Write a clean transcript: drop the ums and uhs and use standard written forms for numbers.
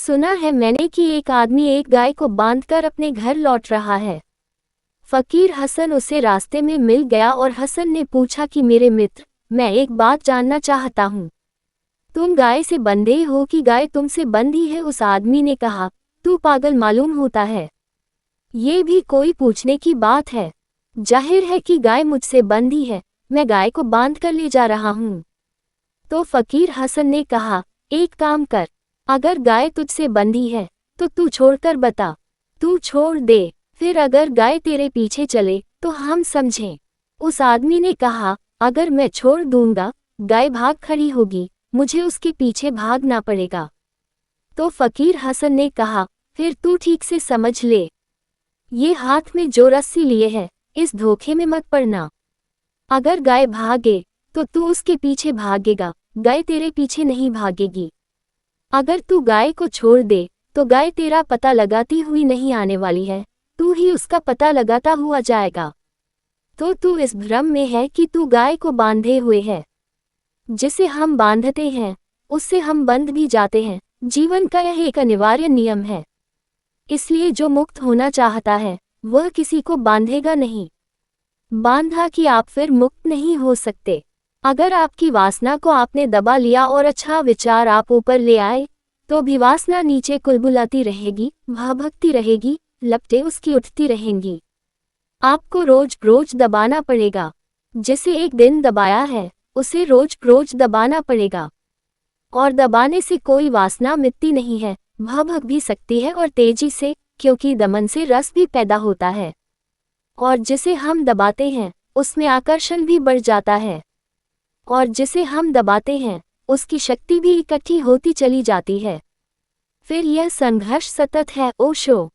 सुना है मैंने कि एक आदमी एक गाय को बांधकर अपने घर लौट रहा है। फकीर हसन उसे रास्ते में मिल गया और हसन ने पूछा कि मेरे मित्र, मैं एक बात जानना चाहता हूँ। तुम गाय से बंधे हो कि गाय तुमसे बंधी है? उस आदमी ने कहा, तू पागल मालूम होता है। ये भी कोई पूछने की बात है? जाहिर है कि गाय मुझसे बंधी है, मैं गाय को बांध कर ले जा रहा हूँ। तो फकीर हसन ने कहा, एक काम कर, अगर गाय तुझसे बंधी है तो तू छोड़कर बता, तू छोड़ दे, फिर अगर गाय तेरे पीछे चले तो हम समझें। उस आदमी ने कहा, अगर मैं छोड़ दूंगा, गाय भाग खड़ी होगी, मुझे उसके पीछे भागना पड़ेगा। तो फकीर हसन ने कहा, फिर तू ठीक से समझ ले, ये हाथ में जो रस्सी लिए है, इस धोखे में मत पड़ना। अगर गाय भागे तो तू उसके पीछे भागेगा, गाय तेरे पीछे नहीं भागेगी। अगर तू गाय को छोड़ दे तो गाय तेरा पता लगाती हुई नहीं आने वाली है, तू ही उसका पता लगाता हुआ जाएगा। तो तू इस भ्रम में है कि तू गाय को बांधे हुए है। जिसे हम बांधते हैं उससे हम बंध भी जाते हैं। जीवन का यह एक अनिवार्य नियम है। इसलिए जो मुक्त होना चाहता है वह किसी को बांधेगा नहीं। बांधा कि आप फिर मुक्त नहीं हो सकते। अगर आपकी वासना को आपने दबा लिया और अच्छा विचार आप ऊपर ले आए, तो भी वासना नीचे कुलबुलाती रहेगी, भभकती रहेगी, लपटें उसकी उठती रहेंगी। आपको रोज रोज दबाना पड़ेगा। जिसे एक दिन दबाया है उसे रोज रोज दबाना पड़ेगा। और दबाने से कोई वासना मिटती नहीं है, भभक भी सकती है और तेजी से, क्योंकि दमन से रस भी पैदा होता है। और जिसे हम दबाते हैं उसमें आकर्षण भी बढ़ जाता है। और जिसे हम दबाते हैं उसकी शक्ति भी इकट्ठी होती चली जाती है। फिर यह संघर्ष सतत है। ओशो।